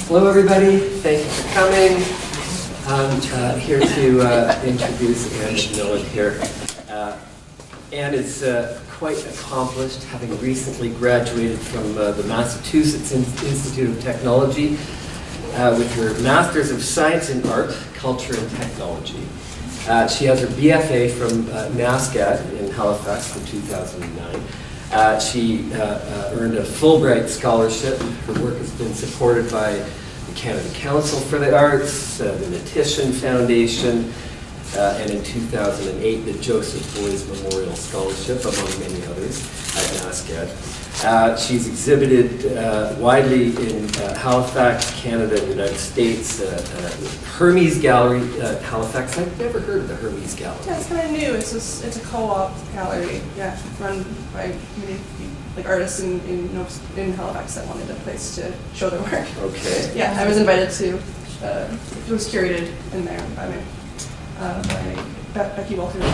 Hello, everybody. Thank you for coming. I'm here to introduce Anne Macmillan here. Anne is quite accomplished, having recently graduated from the Massachusetts Institute of Technology with her Master's of Science in Art, Culture, and Technology. She has her BFA from NASCAD in Halifax in 2009. She earned a Fulbright scholarship. Her work has been supported by the Canada Council for the Arts, the Natition Foundation, and in 2008, the Joseph Boys Memorial Scholarship, among many others, at NASCAD. She's exhibited widely in Halifax, Canada, and the United States. Hermes Gallery, Halifax. I've never heard of the Hermes Gallery. Yeah, it's kind of new. It's a co-op gallery, yeah, run by many like artists in Halifax that wanted a place to show their work. Okay. Yeah, I was invited to. It was curated in there by Becky Walters.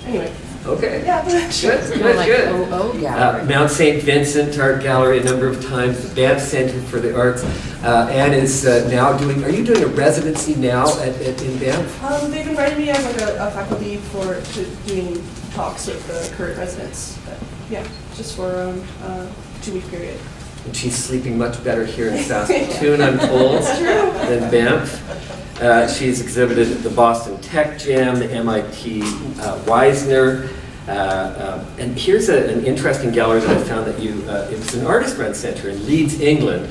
Anyway. Okay. Yeah. Good. Yeah. Mount St. Vincent Art Gallery a number of times, the Banff Center for the Arts. Anne is now doing, are you doing a residency now in Banff? They've invited me as like a faculty to doing talks with the current residents. But yeah, just for a 2-week period. And she's sleeping much better here in Saskatoon, I'm told, than Banff. She's exhibited at the Boston Tech Jam, the MIT Wisner. And here's an interesting gallery that I found that it was an artist-run center in Leeds, England.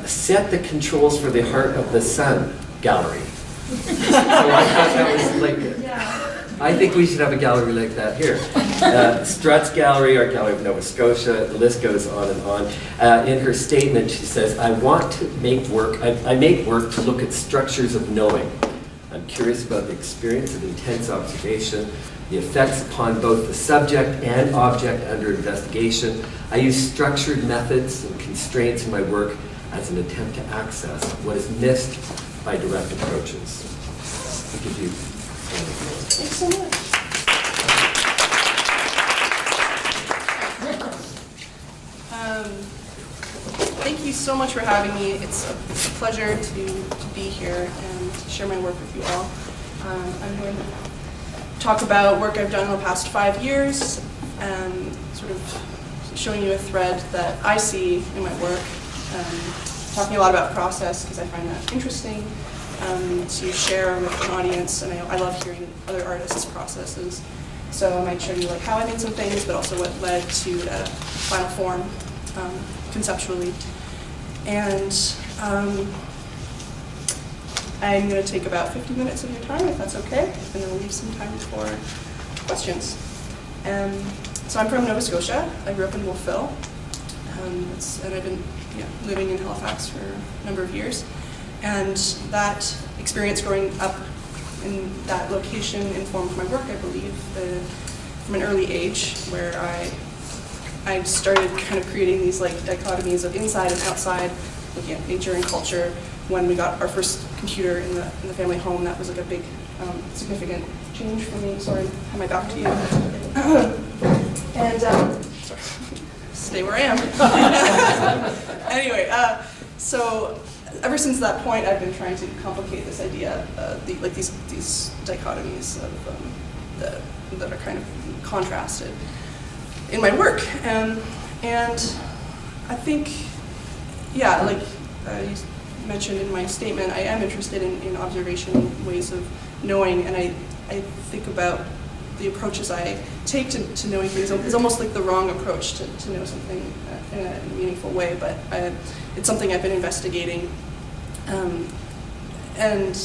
Set the Controls for the Heart of the Sun gallery. So I thought that was like, I think we should have a gallery like that here. Strutt's Gallery, Art Gallery of Nova Scotia, the list goes on and on. In her statement, she says, I make work to look at structures of knowing. I'm curious about the experience of intense observation, the effects upon both the subject and object under investigation. I use structured methods and constraints in my work as an attempt to access what is missed by direct approaches. I'll give you Thanks so much. Thank you so much for having me. It's a pleasure to be here and share my work with you all. I'm going to talk about work I've done in the past 5 years, sort of showing you a thread that I see in my work, talking a lot about process because I find that interesting, to share with an audience, and I love hearing other artists' processes. So I might show you like how I made some things, but also what led to the final form conceptually. And I'm going to take about 50 minutes of your time, if that's okay, and then we'll leave some time for questions. So I'm from Nova Scotia. I grew up in Wolfville, and I've been living in Halifax for a number of years. And that experience growing up in that location informed my work, I believe, from an early age, where I started kind of creating these like dichotomies of inside and outside, looking at nature and culture. When we got our first computer in the family home, that was like a big, significant change for me. Sorry, I have my back to you. And sorry, stay where I am. Anyway, so ever since that point, I've been trying to complicate this idea, like these dichotomies of that are kind of contrasted in my work, and I think, like you mentioned in my statement, I am interested in observation, ways of knowing, and I think about the approaches I take to knowing things. It's almost like the wrong approach to know something in a meaningful way, but it's something I've been investigating, and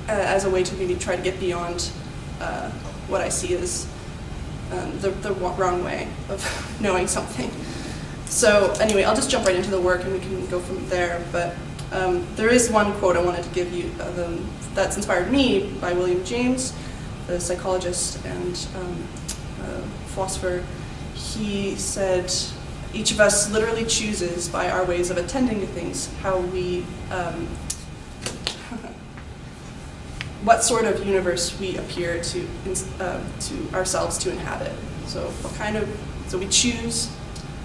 as a way to maybe try to get beyond what I see as the wrong way of knowing something. So anyway, I'll just jump right into the work and we can go from there. But there is one quote I wanted to give you that's inspired me by William James, the psychologist and philosopher. He said, each of us literally chooses by our ways of attending to things how we, what sort of universe we appear to ourselves to inhabit. So we choose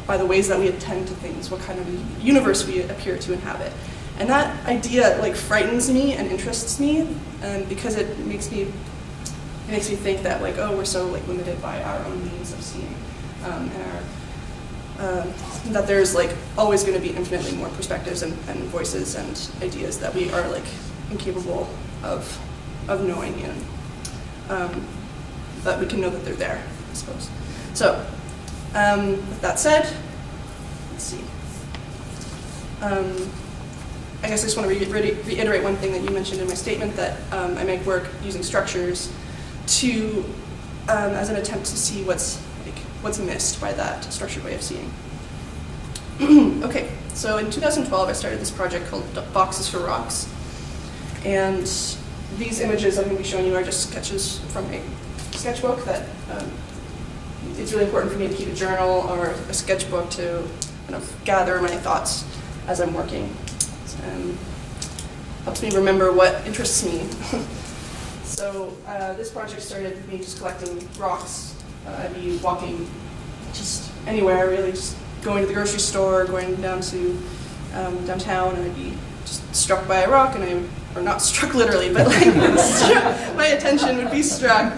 by the ways that we attend to things, what kind of universe we appear to inhabit. And that idea like frightens me and interests me, because it makes me think that like, oh, we're so like limited by our own means of seeing, and that there's like always going to be infinitely more perspectives and voices and ideas that we are like incapable of knowing, and that we can know that they're there, I suppose. So, with that said, let's see. I guess I just want to reiterate one thing that you mentioned in my statement, that I make work using structures to, as an attempt to see what's missed by that structured way of seeing. Okay, so in 2012 I started this project called Boxes for Rocks, and these images I'm going to be showing you are just sketches from a sketchbook that it's really important for me to keep a journal or a sketchbook to kind of gather my thoughts as I'm working. Helps me remember what interests me. So this project started with me just collecting rocks. I'd be walking just anywhere, really, just going to the grocery store, going down to downtown, and I'd be just struck by a rock, or not struck literally, but like my attention would be struck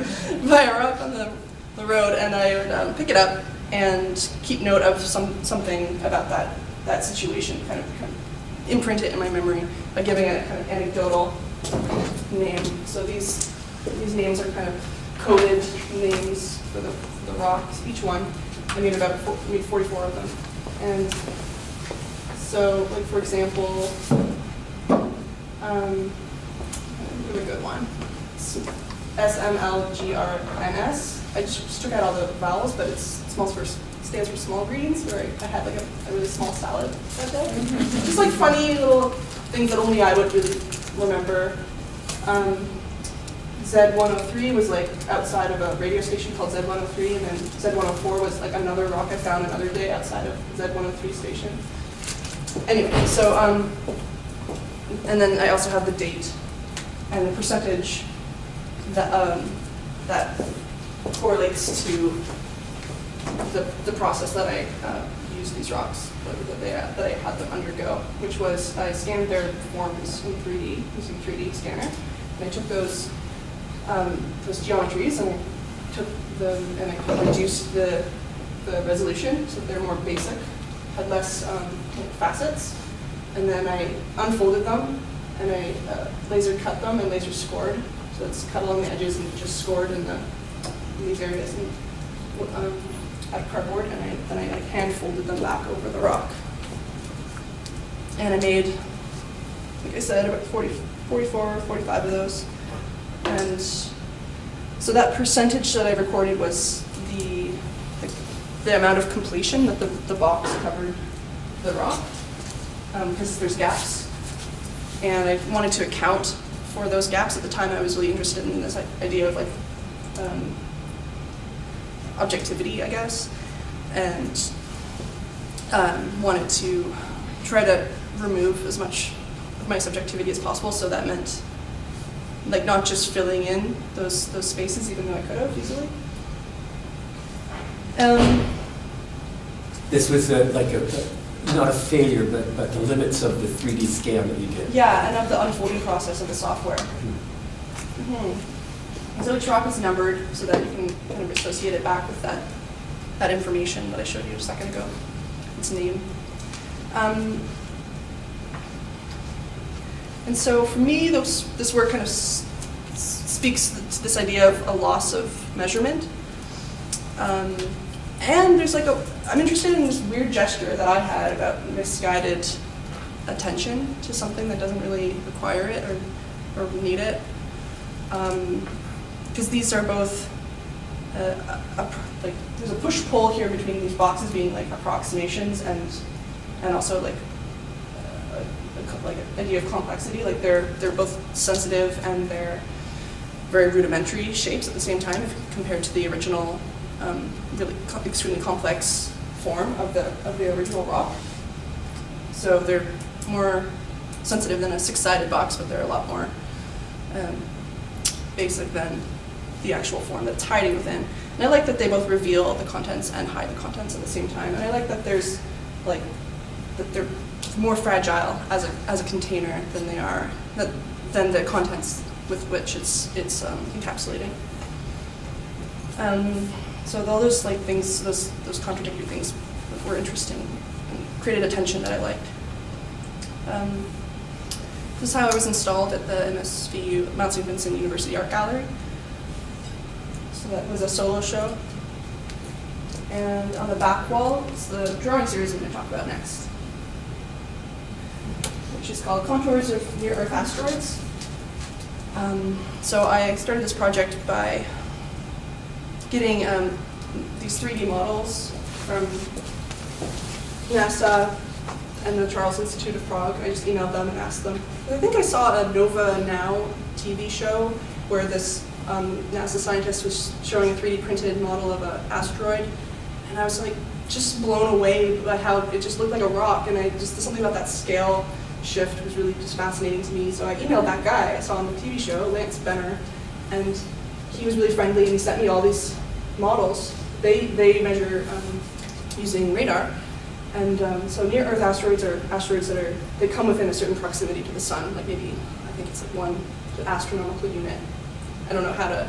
by a rock on the road, and I would pick it up and keep note of something about that situation, kind of imprint it in my memory by giving it a kind of anecdotal name. So these names are kind of coded names for the rocks, each one. I made 44 of them. And so, like for example, give a good one. SMLGRNS. I just took out all the vowels, but it stands for small greens, where I had like a really small salad that day. Just like funny little things that only I would really remember. Z103 was like outside of a radio station called Z103, and then Z104 was like another rock I found another day outside of Z103 station. Anyway, so and then I also have the date and the percentage that correlates to the process that I used these rocks, that I had them undergo, which was I scanned their forms in 3D using a 3D scanner, and I took those geometries and I took them and I reduced the resolution so that they're more basic, had less facets, and then I unfolded them and I laser cut them and laser scored. So it's cut along the edges and just scored in these areas out of cardboard, and then I like hand folded them back over the rock. And I made, like I said, about 44 or 45 of those. And so that percentage that I recorded was the amount of completion that the box covered the rock, because there's gaps. And I wanted to account for those gaps. At the time I was really interested in this idea of like objectivity, I guess, and wanted to try to remove as much of my subjectivity as possible. So that meant like not just filling in those spaces, even though I could have easily. This was not a failure, but the limits of the 3D scan that you did. Yeah, and of the unfolding process of the software. Mm-hmm. So each rock is numbered so that you can kind of associate it back with that information that I showed you a second ago, its name. And so for me, this work kind of speaks to this idea of a loss of measurement. And there's I'm interested in this weird gesture that I had about misguided attention to something that doesn't really require it or need it. Because these are both, there's a push-pull here between these boxes being like approximations and also like an idea of complexity. Like they're both sensitive and they're very rudimentary shapes at the same time compared to the original really extremely complex form of the original rock. So they're more sensitive than a six-sided box, but they're a lot more basic than the actual form that's hiding within. And I like that they both reveal the contents and hide the contents at the same time. And I like that there's like, that they're more fragile as a container than they are, than the contents with which it's encapsulating. So all those like things, those contradictory things were interesting and created a tension that I liked. This is how I was installed at the MSVU Mount St. Vincent University Art Gallery. So that was a solo show. And on the back wall is the drawing series I'm going to talk about next, which is called Contours of Near-Earth Asteroids. So I started this project by getting these 3D models from NASA and the Charles Institute of Prague. I just emailed them and asked them. I think I saw a Nova Now TV show where this NASA scientist was showing a 3D printed model of an asteroid, and I was like just blown away by how it just looked like a rock, and something about that scale shift was really just fascinating to me. So I emailed that guy I saw on the TV show, Lance Benner, and he was really friendly, and he sent me all these models. They measure using radar. And so near-Earth asteroids are asteroids they come within a certain proximity to the sun, like maybe, I think it's like 1 astronomical unit. I don't know how to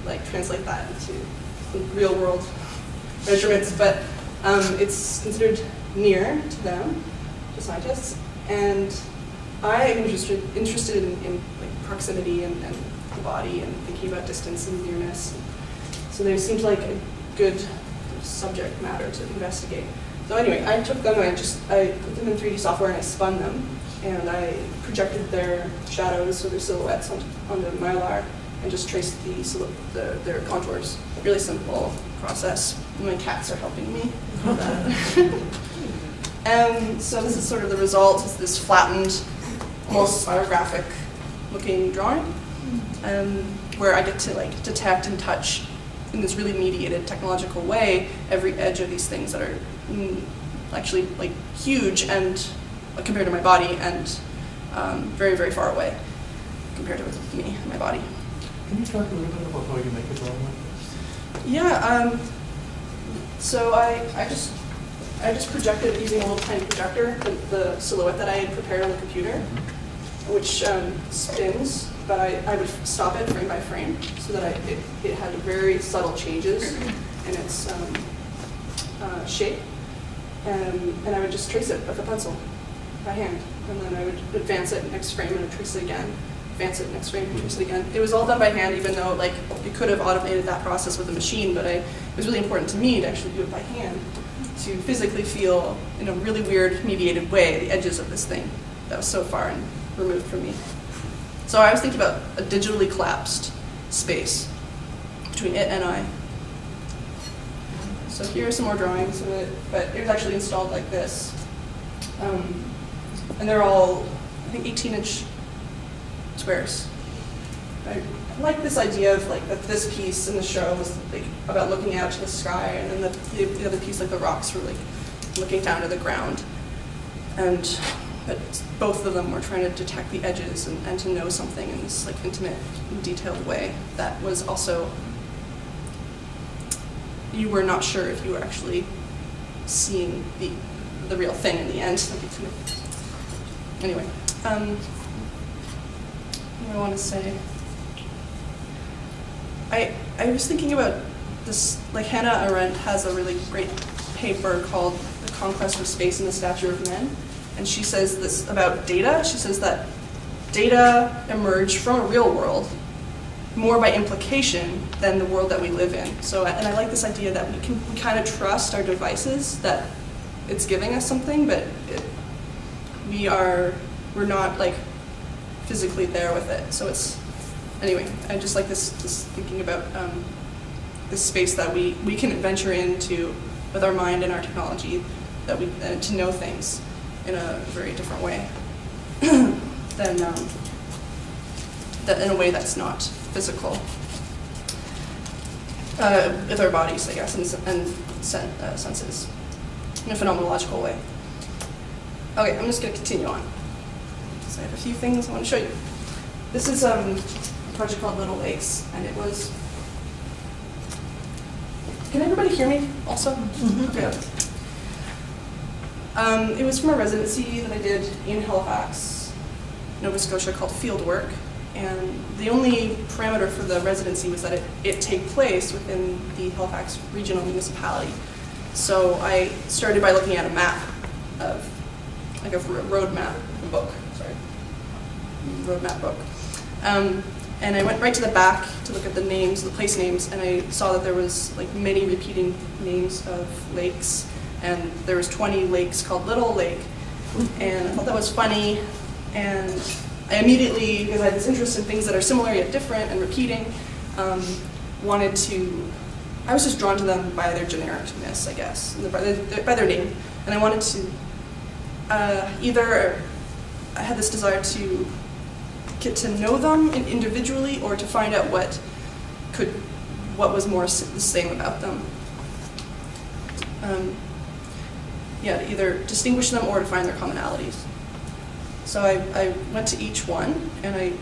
like translate that into real-world measurements, but it's considered near to them, to scientists. And I am interested in like proximity and the body and thinking about distance and nearness. So they seemed like a good subject matter to investigate. So anyway, I took them and I put them in 3D software and I spun them, and I projected their shadows, so their silhouettes onto Mylar, and just traced their contours. Really simple process. My cats are helping me with that. And so this is sort of the result. It's this flattened, almost spirographic looking drawing, where I get to like detect and touch in this really mediated technological way every edge of these things that are actually like huge and compared to my body, and very, very far away compared to me and my body. Can you talk a little bit about how you make a drawing like this? Yeah, so I just projected using a little tiny projector the silhouette that I had prepared on the computer, which spins, but I would stop it frame by frame so that it had very subtle changes in its shape. And I would just trace it with a pencil by hand. And then I would advance it next frame and I'd trace it again, advance it next frame and trace it again. It was all done by hand, even though like you could have automated that process with a machine, but it was really important to me to actually do it by hand, to physically feel in a really weird mediated way the edges of this thing that was so far and removed from me. So I was thinking about a digitally collapsed space between it and I. So here are some more drawings of it, but it was actually installed like this. And they're all, I think, 18-inch squares. I like this idea of like that this piece in the show was like about looking out to the sky, and then the other piece, like the rocks, were like looking down to the ground. But both of them were trying to detect the edges and to know something in this like intimate, detailed way that was also, you were not sure if you were actually seeing the real thing in the end. Anyway, what do I want to say? I was thinking about this, like Hannah Arendt has a really great paper called The Conquest of Space and the Stature of Men, and she says this about data. She says that data emerge from a real world more by implication than the world that we live in. So, and I like this idea that we kind of trust our devices, that it's giving us something, but we're not like physically there with it. So it's, anyway, I just like this thinking about this space that we can venture into with our mind and our technology, that to know things in a very different way than that, in a way that's not physical with our bodies, I guess, and senses in a phenomenological way. Okay, I'm just going to continue on. So I have a few things I want to show you. This is a project called Little Lakes, and it was Can everybody hear me also? Okay. It was from a residency that I did in Halifax, Nova Scotia, called Fieldwork. And the only parameter for the residency was that it take place within the Halifax regional municipality. So I started by looking at a map of, like a road map, a book, sorry, road map book. And I went right to the back to look at the names, the place names, and I saw that there was like many repeating names of lakes, and there was 20 lakes called Little Lake, and I thought that was funny, and I immediately, because I had this interest in things that are similar yet different and repeating, wanted to, I was just drawn to them by their genericness, I guess, by their name, and I wanted to, either I had this desire to get to know them individually, or to find out what was more the same about them. Yeah, to either distinguish them or to find their commonalities. So I went to each one, and I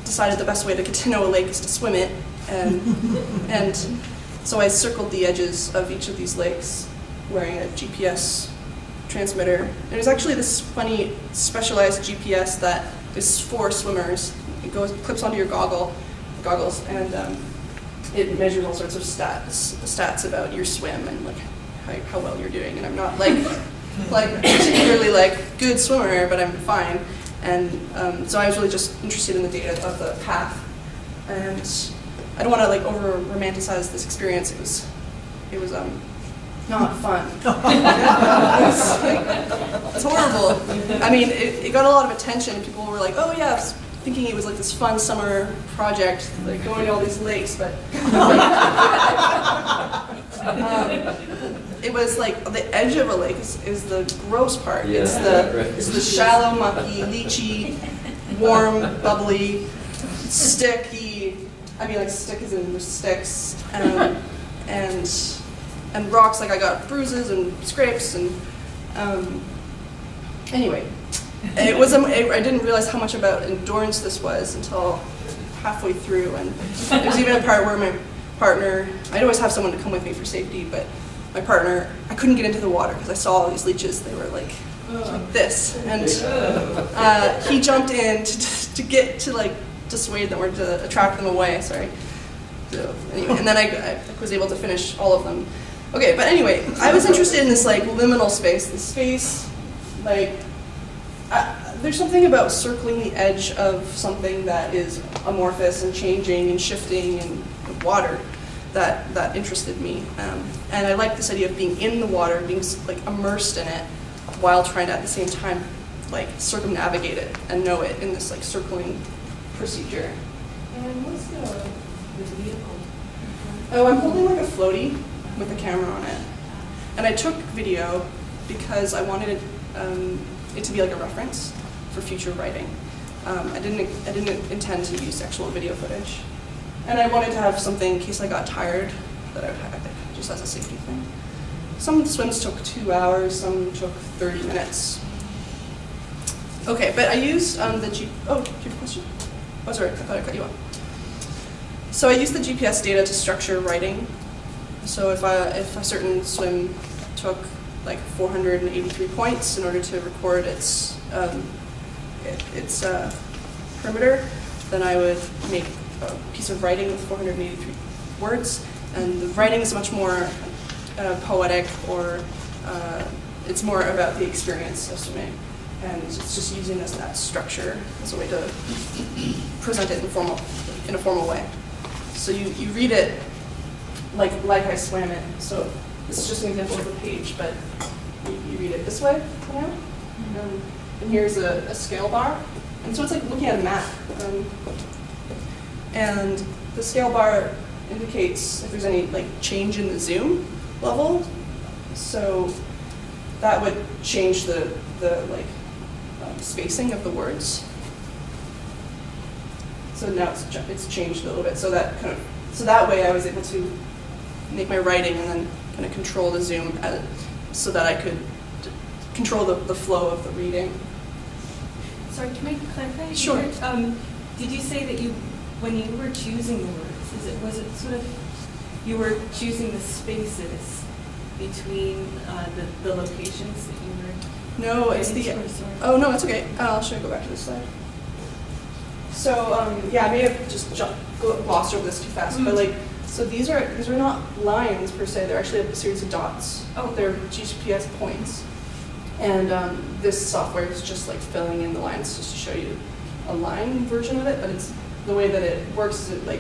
decided the best way to get to know a lake is to swim it, and so I circled the edges of each of these lakes wearing a GPS transmitter. It was actually this funny specialized GPS that is for swimmers. It clips onto your goggles, and it measures all sorts of stats about your swim and like how well you're doing. And I'm not like particularly like good swimmer, but I'm fine. And so I was really just interested in the data of the path. And I don't want to like over romanticize this experience. It was not fun. It's horrible. I mean, it got a lot of attention. People were like, "Oh yeah," thinking it was like this fun summer project, like going to all these lakes. But it was like the edge of a lake is the gross part. Yeah, it's the shallow, mucky, leachy, warm, bubbly, sticky. I mean, like stick is in sticks, and rocks. Like I got bruises and scrapes, and anyway, it was. I didn't realize how much about endurance this was until halfway through, and there was even a part where my partner. I'd always have someone to come with me for safety, but my partner, I couldn't get into the water because I saw all these leeches. They were like this, and he jumped in to get to like dissuade them or to attract them away. Sorry. So anyway, and then I was able to finish all of them. Okay, but anyway, I was interested in this like liminal space. This space, like, there's something about circling the edge of something that is amorphous and changing and shifting and water that interested me. And I like this idea of being in the water, being like immersed in it, while trying to at the same time like circumnavigate it and know it in this like circling procedure. And what's the vehicle? Oh, I'm holding like a floaty with a camera on it. And I took video because I wanted it to be like a reference for future writing. I didn't intend to use actual video footage. And I wanted to have something in case I got tired that I would have it just as a safety thing. Some swims took 2 hours, some took 30 minutes. Okay, but I used oh, do you have a question? Oh, sorry, I thought I cut you off. So I used the GPS data to structure writing. So if a certain swim took like 483 points in order to record its perimeter, then I would make a piece of writing with 483 words. And the writing is much more poetic, or it's more about the experience of swimming. And it's just using that structure as a way to present it in a formal way. So you read it like I swam it. So this is just an example of the page, but you read it this way, you know? And here's a scale bar. And so it's like looking at a map. And the scale bar indicates if there's any like change in the zoom level. So that would change the spacing of the words. So now it's changed a little bit. So that way I was able to make my writing and then kind of control the zoom so that I could control the flow of the reading. Sorry, can I clarify? Sure. Did you say that when you were choosing the words, was it sort of you were choosing the spaces between the locations that you were. No, it's the. getting to, or sorry? Oh no, it's okay. I'll show you. Go back to this slide. So yeah, I may have just glossed over this too fast, but like, so these are not lines per se. They're actually a series of dots. Oh. They're GPS points, and this software is just like filling in the lines just to show you a line version of it. But it's the way that it works is the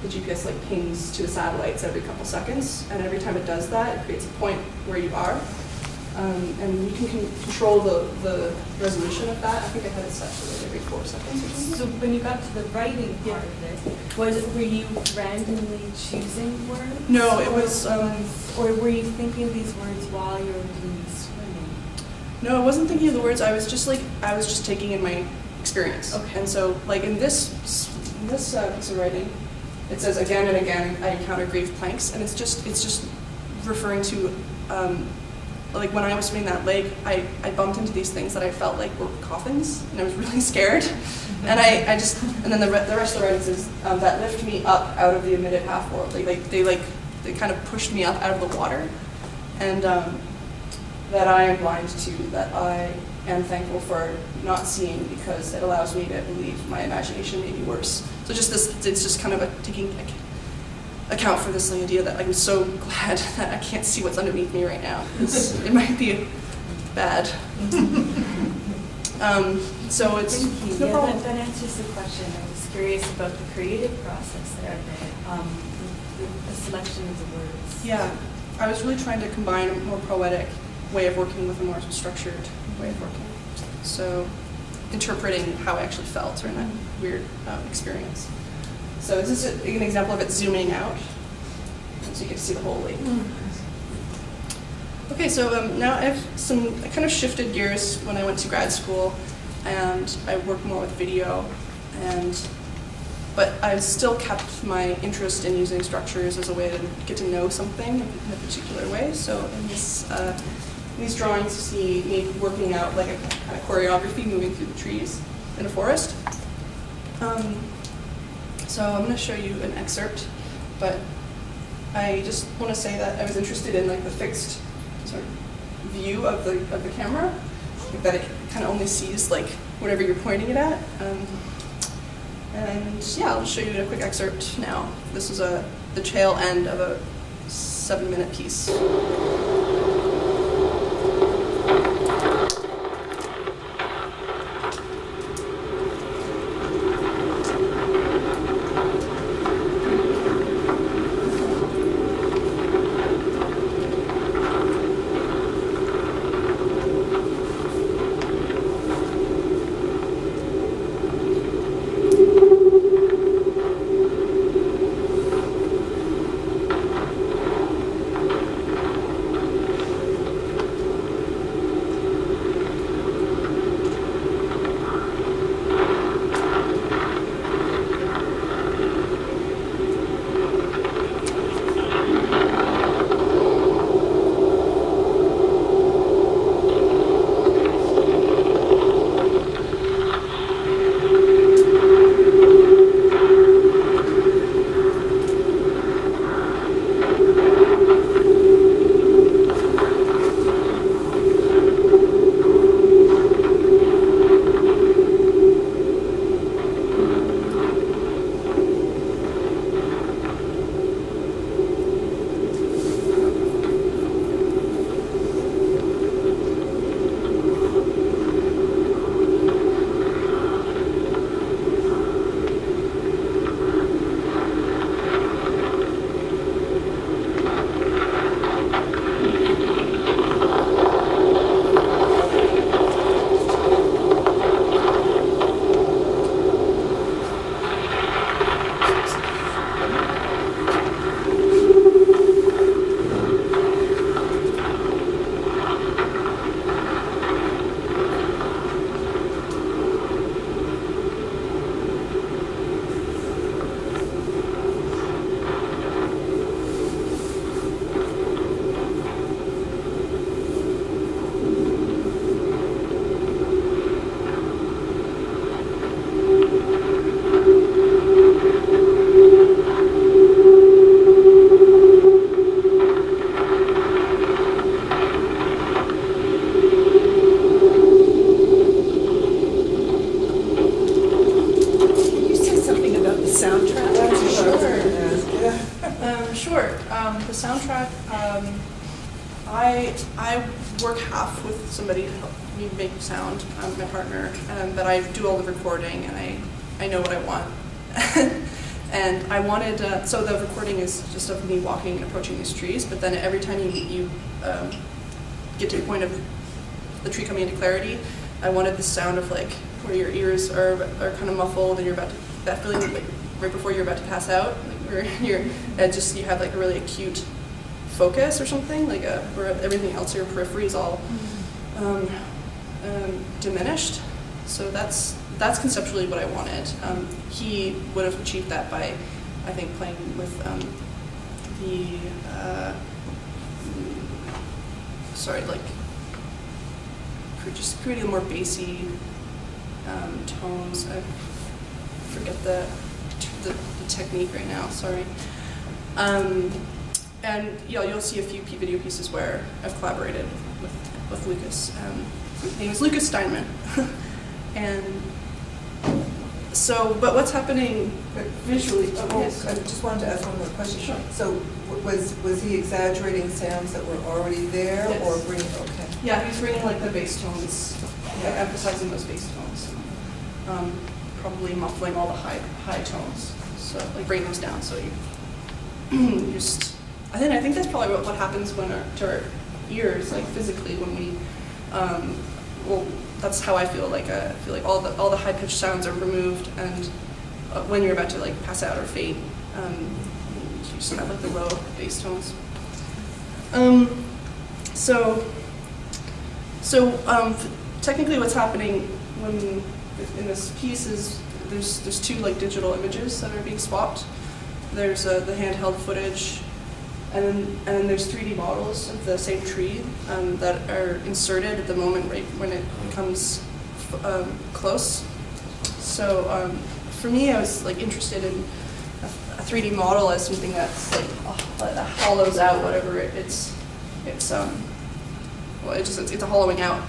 GPS like pings to the satellites every couple seconds, and every time it does that, it creates a point where you are. And you can control the resolution of that. I think I had it set to like every 4 seconds or something. So when you got to the writing part of it, were you randomly choosing words? No, it was. Or were you thinking of these words while you were doing the swimming? No, I wasn't thinking of the words. I was just taking in my experience. Okay. And so, like in this piece of writing, it says again and again I encounter grave planks, and it's just referring to. Like when I was swimming that lake, I bumped into these things that I felt like were coffins, and I was really scared. And and then the rest of the writing says that lift me up out of the emitted half world. They kind of pushed me up out of the water, and that I am blind to, that I am thankful for not seeing because it allows me to believe my imagination may be worse. So just this, it's just kind of taking account for this idea that I'm so glad that I can't see what's underneath me right now. It might be bad. So it's Thank you. no Yeah, problem. that answers the question. I was curious about the creative process there, the selection of the words. Yeah, I was really trying to combine a more poetic way of working with a more structured way of working. So interpreting how I actually felt during that weird experience. So this is an example of it zooming out, so you get to see the whole lake. Okay, so now I kind of shifted gears when I went to grad school, and I worked more with video, but I still kept my interest in using structures as a way to get to know something in a particular way. So in these drawings, you see me working out like a kind of choreography, moving through the trees in a forest. So I'm going to show you an excerpt, but I just want to say that I was interested in like the fixed sort of view of the camera, like that it kind of only sees like whatever you're pointing it at. And yeah, I'll show you a quick excerpt now. This is the tail end of a 7-minute piece. somebody to help me make sound, my partner, but I do all the recording, and I know what I want. And I wanted, so the recording is just of me walking and approaching these trees, but then every time you get to the point of the tree coming into clarity, I wanted the sound of like where your ears are kind of muffled and you're about to, that feeling like right before you're about to pass out, like where you have like a really acute focus or something, like where everything else in your periphery is all diminished. So that's conceptually what I wanted. He would have achieved that by, I think, playing with just creating more bassy tones. I forget the technique right now, sorry. And you'll see a few video pieces where I've collaborated with Lucas. His name is Lucas Steinman. And so, but what's happening visually? Oh, yes. I just wanted to ask one more question. Sure. So was he exaggerating sounds that were already there, Yes. or bringing, okay. Yeah, he's bringing like the bass tones, like emphasizing those bass tones. Probably muffling all the high tones, so like bringing those down. So you just, I think that's probably what happens when to our ears, like physically, when we, well, that's how I feel. Like I feel like all the high pitched sounds are removed, and when you're about to like pass out or faint, you just have like the low bass tones. Technically, what's happening when in this piece is there's two like digital images that are being swapped. There's the handheld footage, and then there's 3D models of the same tree that are inserted at the moment right when it becomes close. So for me, I was like interested in a 3D model as something that's like that hollows out whatever it's a hollowing out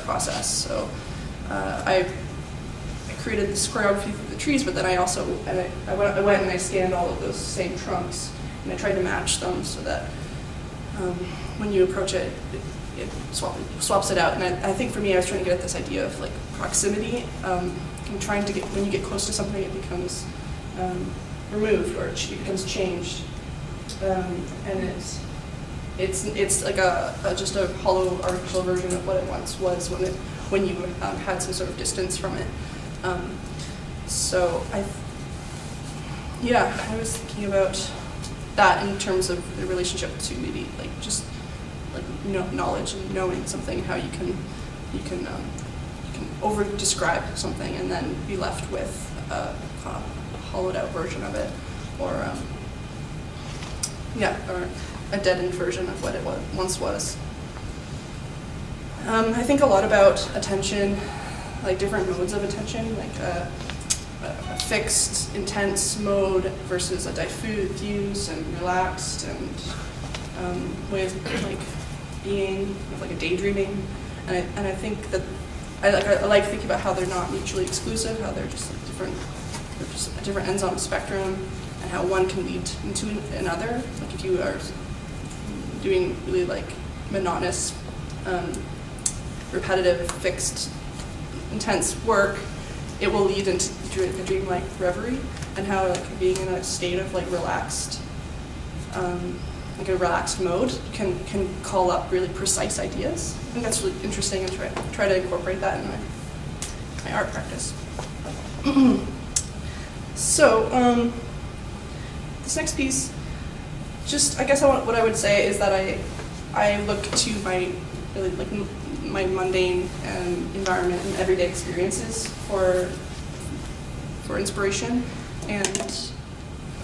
process. So I created this choreography for the trees, but then I also I went and I scanned all of those same trunks, and I tried to match them so that when you approach it, it swaps it out. And I think for me, I was trying to get at this idea of like proximity. I'm trying to get, when you get close to something, it becomes removed or it becomes changed, and it's like just a hollow artificial version of what it once was when you had some sort of distance from it. So I was thinking about that in terms of the relationship to maybe like just like knowledge and knowing something, how you can over describe something and then be left with a hollowed out version of it, or or a deadened version of what it once was. I think a lot about attention, like different modes of attention, like a fixed, intense mode versus a diffuse and relaxed and way of like being, of like a daydreaming. And I think that I like thinking about how they're not mutually exclusive, how they're just like different ends on a spectrum, and how one can lead into another. Like if you are doing really like monotonous, repetitive, fixed, intense work, it will lead into a dreamlike reverie, and how like being in a state of like relaxed, like a relaxed mode can call up really precise ideas. I think that's really interesting, and try to incorporate that in my art practice. So this next piece, just I guess what I would say is that I look to my really like my mundane environment and everyday experiences for inspiration. And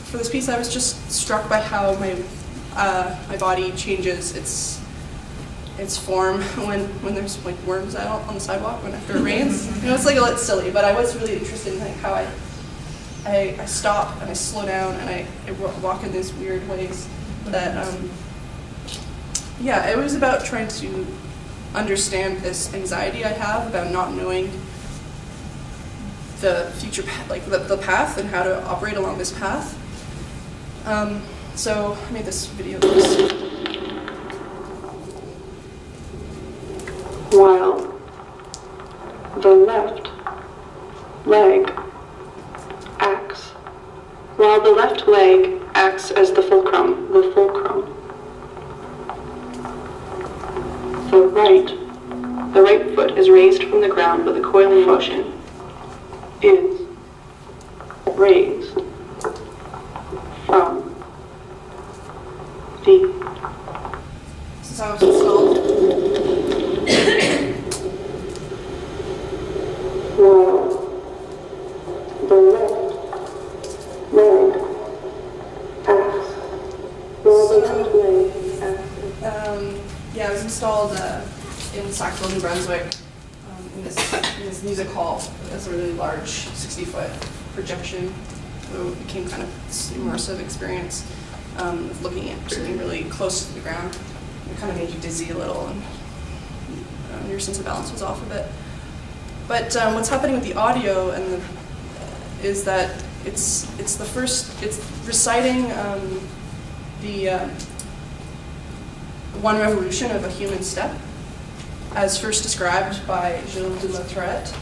for this piece, I was just struck by how my body changes its form when there's like worms out on the sidewalk after it rains. It's like a little silly, but I was really interested in like how I stop and I slow down and I walk in these weird ways that it was about trying to understand this anxiety I have about not knowing the future path, like the path and how to operate along this path. So I made this video. while the left leg acts as the fulcrum. The right foot is raised from the ground with a coiling motion. Is raised from the This is how it's installed. while the left leg acts. Yeah, it was installed in Sackville, New Brunswick, in this music hall. It's a really large 60-foot projection. So it became kind of this immersive experience of looking at something really close to the ground. It kind of made you dizzy a little, and your sense of balance was off a bit. But what's happening with the audio is that it's reciting the one revolution of a human step, as first described by Gilles de la Tourette.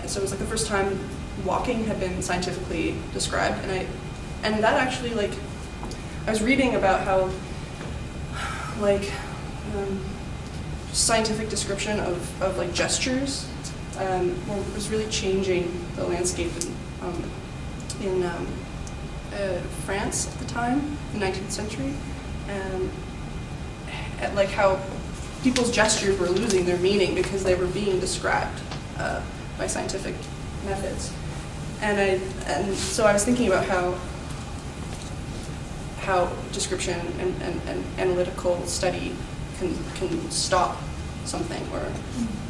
So it was like the first time walking had been scientifically described, and that actually, like, I was reading about how, like, scientific description of like gestures was really changing the landscape in France at the time, the 19th century, and like how people's gestures were losing their meaning because they were being described by scientific methods. And so I was thinking about how description and analytical study can stop something or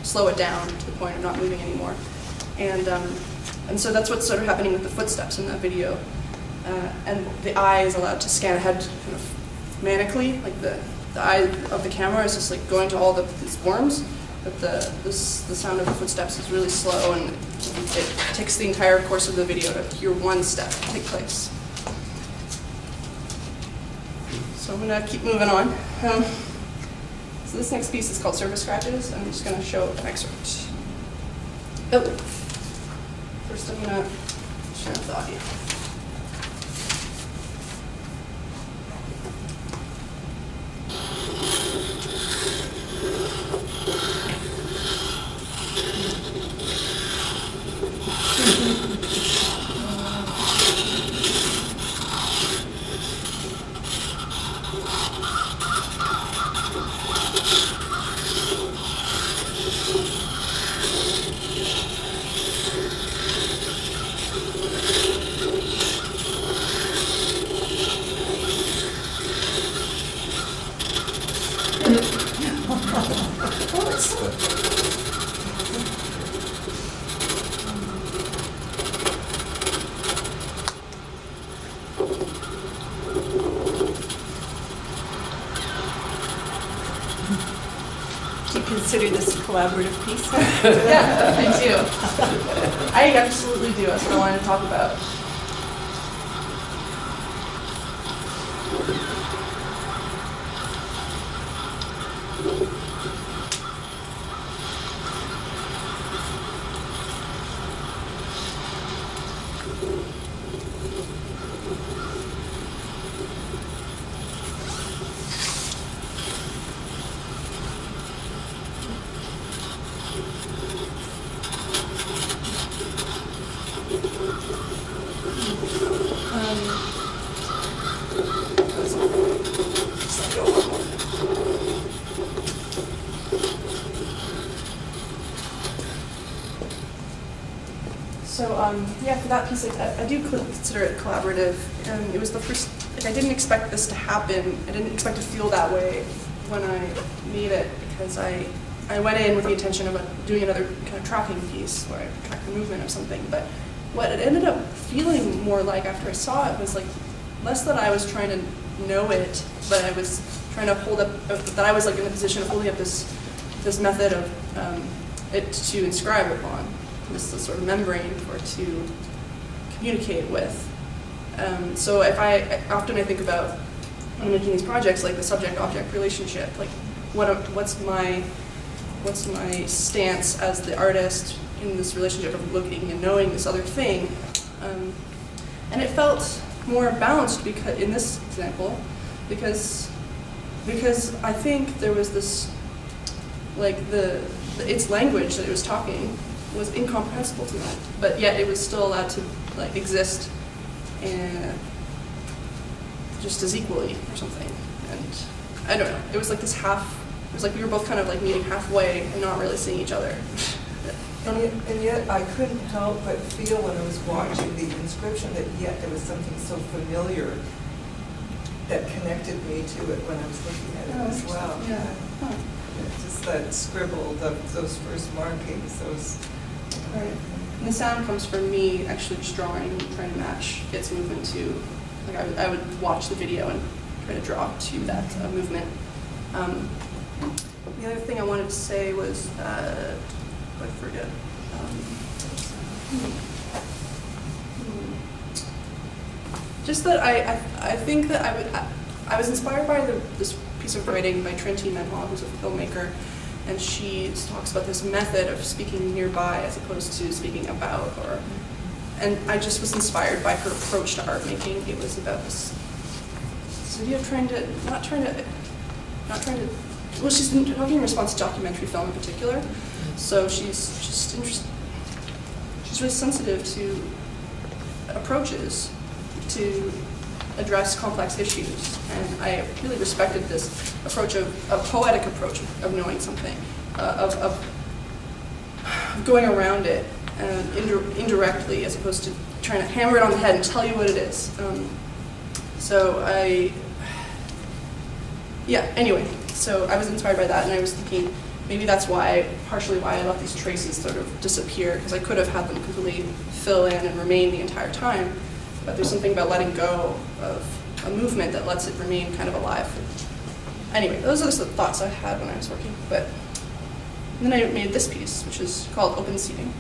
slow it down to the point of not moving anymore. And so that's what's sort of happening with the footsteps in that video. And the eye is allowed to scan ahead kind of manically, like the eye of the camera is just like going to all these worms, but the sound of the footsteps is really slow, and it takes the entire course of the video to hear one step take place. So I'm going to keep moving on. So this next piece is called Surface Scratches. I'm just going to show an excerpt. Oh, first I'm going to turn up the audio. Consider this a collaborative piece? Yeah, I do. I absolutely do. That's what I wanted to talk about. Yeah, for that piece, I do consider it collaborative. It was the first, like, I didn't expect this to happen. I didn't expect to feel that way when I made it, because I went in with the intention of doing another kind of tracking piece where I track the movement of something. But what it ended up feeling more like after I saw it was like less that I was trying to know it, but I was trying to hold up, that I was like in the position of holding up this method of it to inscribe upon. This sort of membrane for it to communicate with. So often I think about when I'm making these projects, like the subject-object relationship, like what's my what's my stance as the artist in this relationship of looking and knowing this other thing. And it felt more balanced because in this example, because I think there was this, like its language that it was talking was incomprehensible to me, but yet it was still allowed to like exist and just as equally or something. And I don't know, it was like this it was like we were both kind of like meeting halfway and not really seeing each other. And yet I couldn't help but feel when I was watching the inscription that yet there was something so familiar that connected me to it when I was looking at it as well. Yeah. Huh. Just that scribble, those first markings, those. Right. And the sound comes from me actually just drawing, trying to match its movement to, like I would watch the video and try to draw to that movement. The other thing I wanted to say was, I forget. Just that I think that I was inspired by this piece of writing by Trentine Menhall, who's a filmmaker, and she talks about this method of speaking nearby as opposed to speaking about, and I just was inspired by her approach to art making. It was about this idea of not trying to, well, she's been talking in response to documentary film in particular, so she's just interested, she's really sensitive to approaches to address complex issues, and I really respected this approach a poetic approach of knowing something, of going around it indirectly as opposed to trying to hammer it on the head and tell you what it is. Anyway, so I was inspired by that, and I was thinking maybe that's partially why I let these traces sort of disappear, because I could have had them completely fill in and remain the entire time. But there's something about letting go of a movement that lets it remain kind of alive. Anyway, those are the thoughts I had when I was working. But then I made this piece, which is called Open Seating.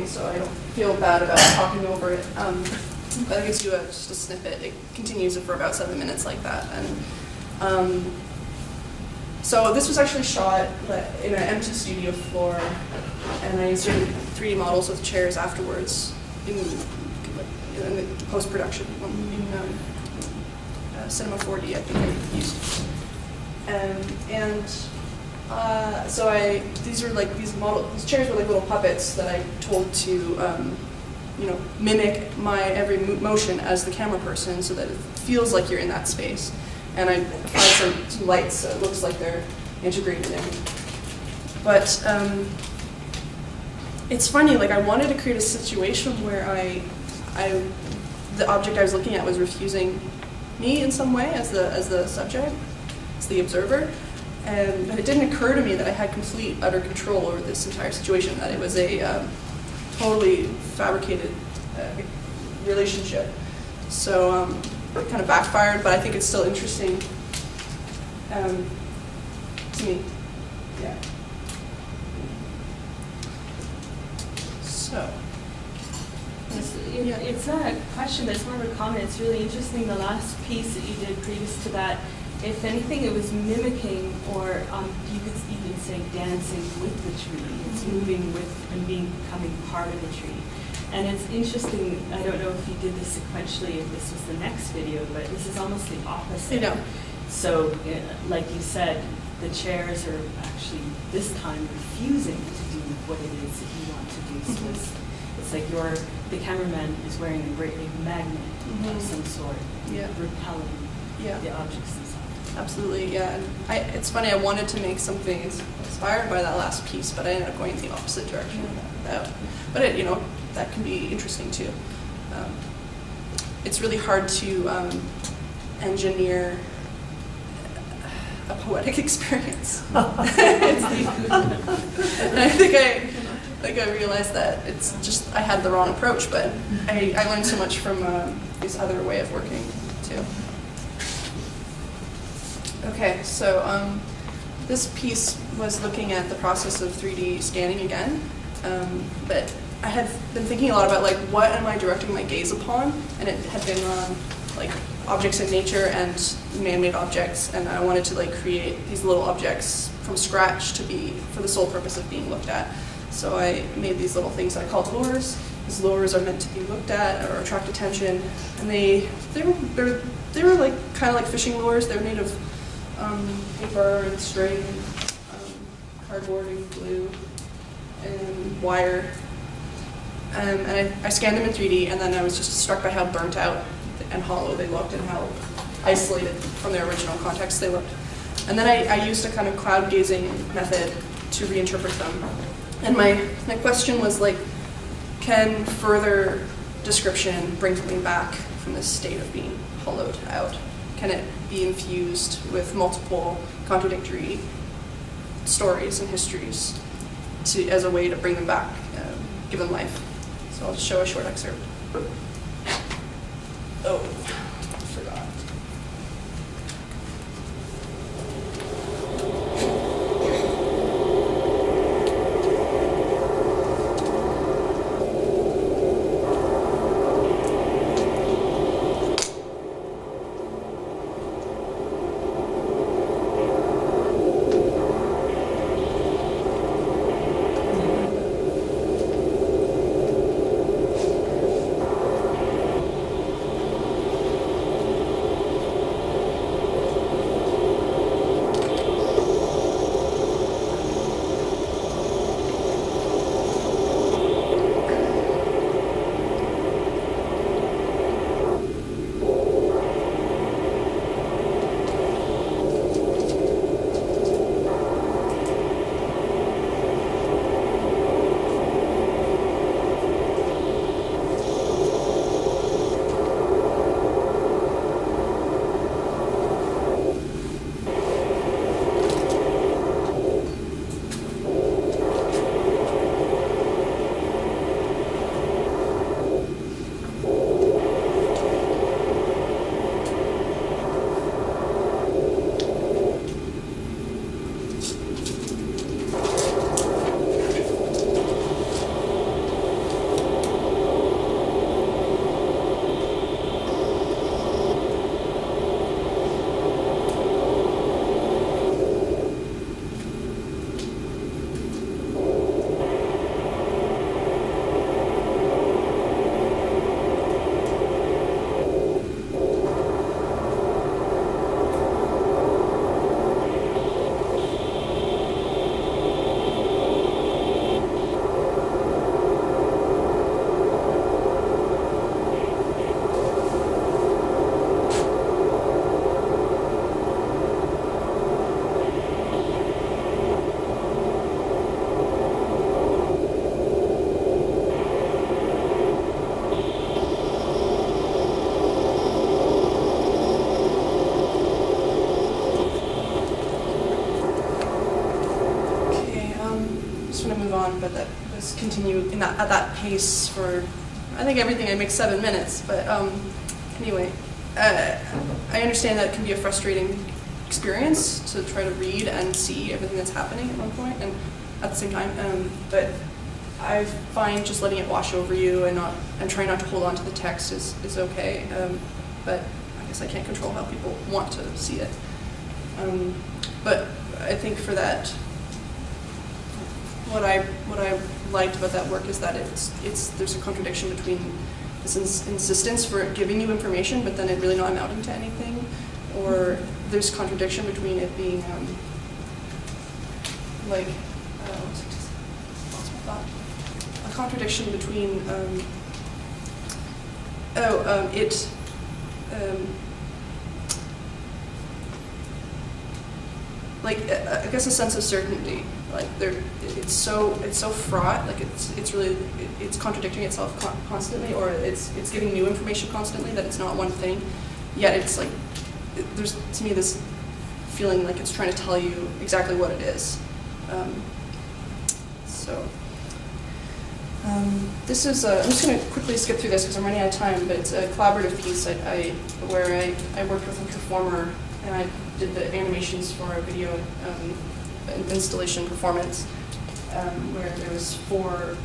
So I don't feel bad about talking over it. But that gives you just a snippet. It continues for about 7 minutes like that. And so this was actually shot in an empty studio floor, and I inserted 3D models with chairs afterwards in the post-production in Cinema 4D, I think I used. So these chairs were like little puppets that I told to, mimic my every motion as the camera person, so that it feels like you're in that space. And I applied some lights, so it looks like they're integrated in. But it's funny. Like, I wanted to create a situation where the object I was looking at was refusing me in some way as the subject, as the observer. But it didn't occur to me that I had complete, utter control over this entire situation, that it was a totally fabricated relationship. So it kind of backfired, but I think it's still interesting to me. Yeah. So. It's not a question, but it's more of a comment. It's really interesting, the last piece that you did previous to that. If anything, it was mimicking, or you could even say dancing with the tree. It's moving with and becoming part of the tree. And it's interesting, I don't know if you did this sequentially, if this was the next video, but this is almost the opposite. I know. So, like you said, the chairs are actually this time refusing to do what it is that you want to do. So it's like the cameraman is wearing a great big magnet of some sort, repelling the objects themselves. Absolutely, yeah. And it's funny, I wanted to make something inspired by that last piece, but I ended up going the opposite direction of that. But it, that can be interesting too. It's really hard to engineer a poetic experience. And I think I realized that it's just I had the wrong approach, but I learned so much from this other way of working too. Okay, so this piece was looking at the process of 3D scanning again, but I had been thinking a lot about what am I directing my gaze upon, and it had been objects in nature and man-made objects, and I wanted to create these little objects from scratch to be for the sole purpose of being looked at. So I made these little things I called lures. These lures are meant to be looked at or attract attention, and they were kind of like fishing lures. They were made of paper and string, cardboard and glue, and wire. And I scanned them in 3D, and then I was just struck by how burnt out and hollow they looked and how isolated from their original context they looked. And then I used a kind of cloud gazing method to reinterpret them. And my question was can further description bring something back from this state of being hollowed out? Can it be infused with multiple contradictory stories and histories as a way to bring them back, give them life? So I'll just show a short excerpt. Oh, I forgot. But that was continue at that pace for, I think everything I make 7 minutes. But anyway, I understand that it can be a frustrating experience to try to read and see everything that's happening at one point and at the same time. But I find just letting it wash over you and trying not to hold on to the text is okay. But I guess I can't control how people want to see it. But I think for that, what I liked about that work is that there's a contradiction between this insistence for giving you information, but then it really not amounting to anything, or there's contradiction between it being like, lost my thought. A contradiction between, like, I guess a sense of certainty. Like it's so fraught. Like it's really it's contradicting itself constantly, or it's giving new information constantly that it's not one thing. Yet it's like there's to me this feeling like it's trying to tell you exactly what it is. This is I'm just going to quickly skip through this because I'm running out of time. But it's a collaborative piece where I worked with a performer and I did the animations for a video installation performance where there was four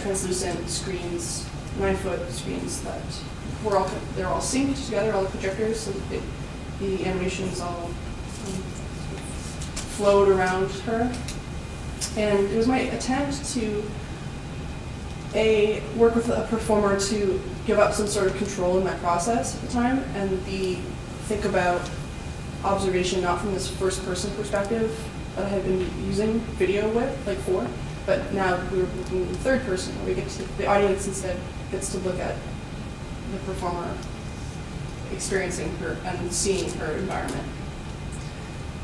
translucent screens, 9-foot screens that they're all synced together, all the projectors, so that the animations all flowed around her. And it was my attempt to work with a performer to give up some sort of control in that process at the time, and think about observation not from this first-person perspective that I had been using video for, but now we were looking in third person, where the audience instead gets to look at the performer experiencing her and seeing her environment.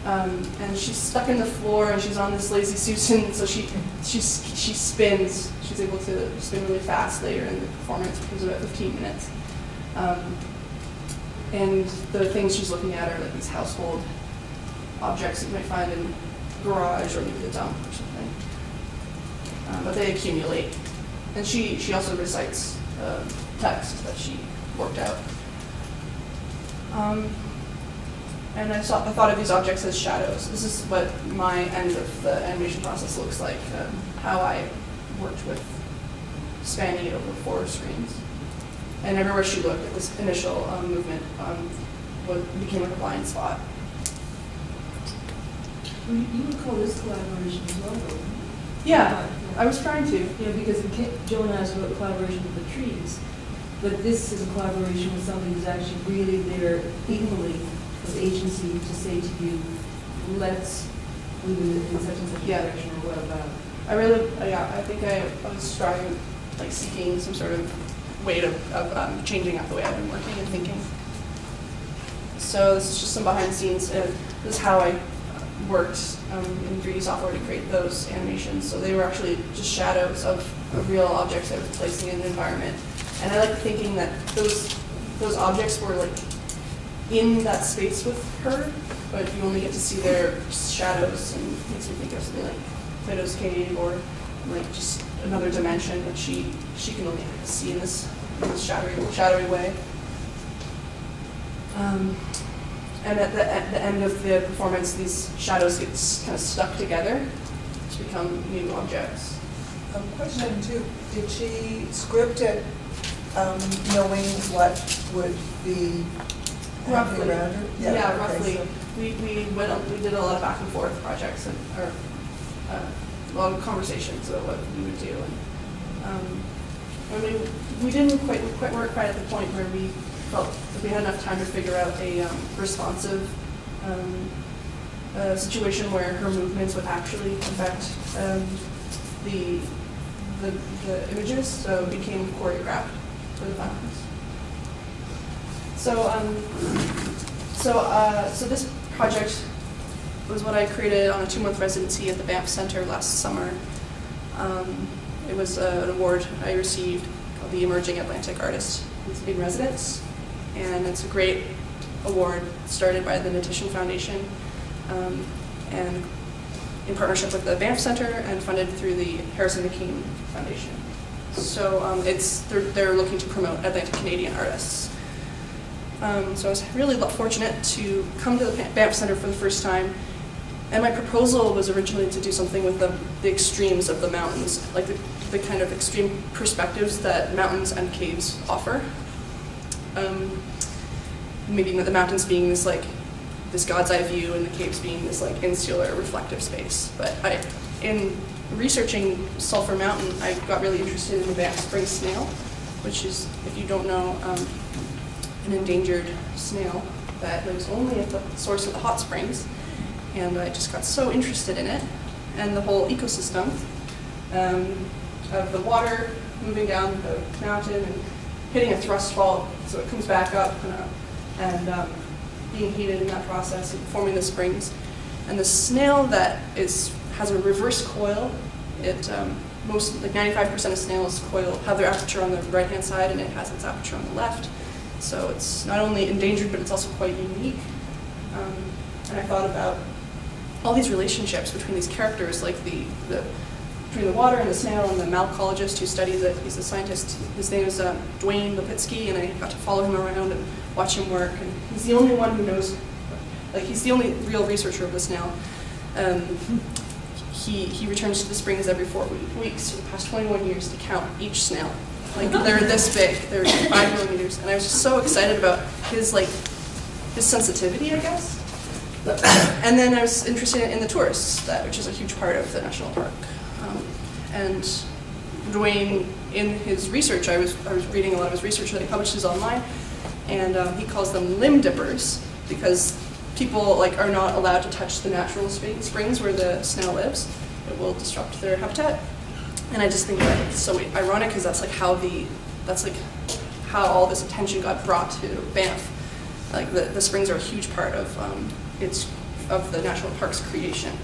And she's stuck in the floor, and she's on this lazy Susan, so she spins. She's able to spin really fast later in the performance, which was about 15 minutes. And the things she's looking at are like these household objects that you might find in a garage or maybe the dump or something. But they accumulate. And she also recites text that she worked out. And I thought of these objects as shadows. This is what my end of the animation process looks like, how I worked with spanning it over 4 screens. And everywhere she looked at this initial movement, what became like a blind spot. You would call this collaboration as well, though? Yeah, I was trying to. Yeah, because Joan asked about collaboration with the trees, but this is a collaboration with somebody who's actually really there equally with agency to say to you, let's move in such and such a direction, or what about? I think I was striving, like seeking some sort of way of changing up the way I've been working and thinking. So this is just some behind the scenes. This is how I worked in 3D software to create those animations. So they were actually just shadows of real objects I was placing in an environment. And I like thinking that those objects were like in that space with her, but you only get to see their shadows, and it makes me think of something like Plato's Cave, or like just another dimension that she can only see in this shadowy way. And at the end of the performance, these shadows get kind of stuck together to become new objects. Question 2, did she script it knowing what would be happening around her? Yeah, okay, roughly. so- We did a lot of back and forth projects, or a lot of conversations about what we would do. And we didn't quite work right at the point where we felt that we had enough time to figure out a responsive situation where her movements would actually affect the images, so it became choreographed for the finals. So this project was what I created on a 2-month residency at the Banff Center last summer. It was an award I received called the Emerging Atlantic Artist in Residence, and it's a great award started by the Nitition Foundation and in partnership with the Banff Center and funded through the Harrison McKean Foundation. So they're looking to promote Atlantic Canadian artists. So I was really fortunate to come to the Banff Center for the first time, and my proposal was originally to do something with the extremes of the mountains, like the kind of extreme perspectives that mountains and caves offer. Maybe the mountains being this God's eye view, and the caves being this insular reflective space. But in researching Sulphur Mountain, I got really interested in the Banff Spring snail, which is, if you don't know, an endangered snail that lives only at the source of the hot springs. and I just got so interested in it and the whole ecosystem of the water moving down the mountain and hitting a thrust fault, so it comes back up and being heated in that process and forming the springs. And the snail that has a reverse coil. It most, like 95% of snails have their aperture on the right-hand side, and it has its aperture on the left. So it's not only endangered, but it's also quite unique. And I thought about all these relationships between these characters, like between the water and the snail, and the malcologist who studies it. He's a scientist. His name is Dwayne Levitsky, and I got to follow him around and watch him work. And he's the only one who knows, like he's the only real researcher of the snail. He returns to the springs every 4 weeks for the past 21 years to count each snail. Like they're this big, they're 5 millimeters, and I was just so excited about his sensitivity, I guess. And then I was interested in the tourists, which is a huge part of the national park. And Dwayne, in his research, I was reading a lot of his research that he publishes online, and he calls them limb dippers because people are not allowed to touch the natural springs where the snail lives. It will disrupt their habitat. And I just think that it's so ironic because that's how all this attention got brought to Banff. Like the springs are a huge part of the national park's creation.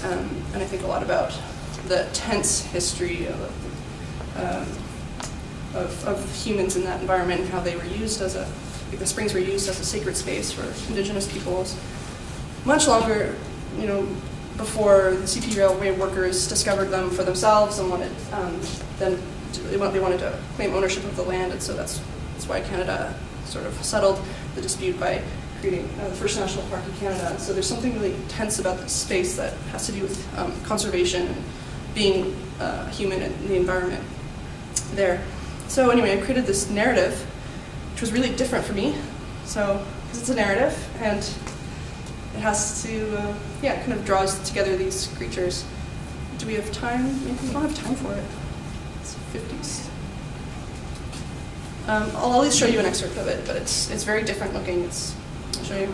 And I think a lot about the tense history of humans in that environment and how they were used the springs were used as a sacred space for indigenous peoples. Much longer, before the CP Railway workers discovered them for themselves and they wanted to claim ownership of the land, and so that's why Canada sort of settled the dispute by creating the first national park in Canada. And so there's something really tense about this space that has to do with conservation and being human in the environment there. So anyway, I created this narrative, which was really different for me. So, because it's a narrative, and it has to, kind of draws together these creatures. Do we have time? Maybe we don't have time for it. It's 50s. I'll always show you an excerpt of it, but it's very different looking. I'll show you.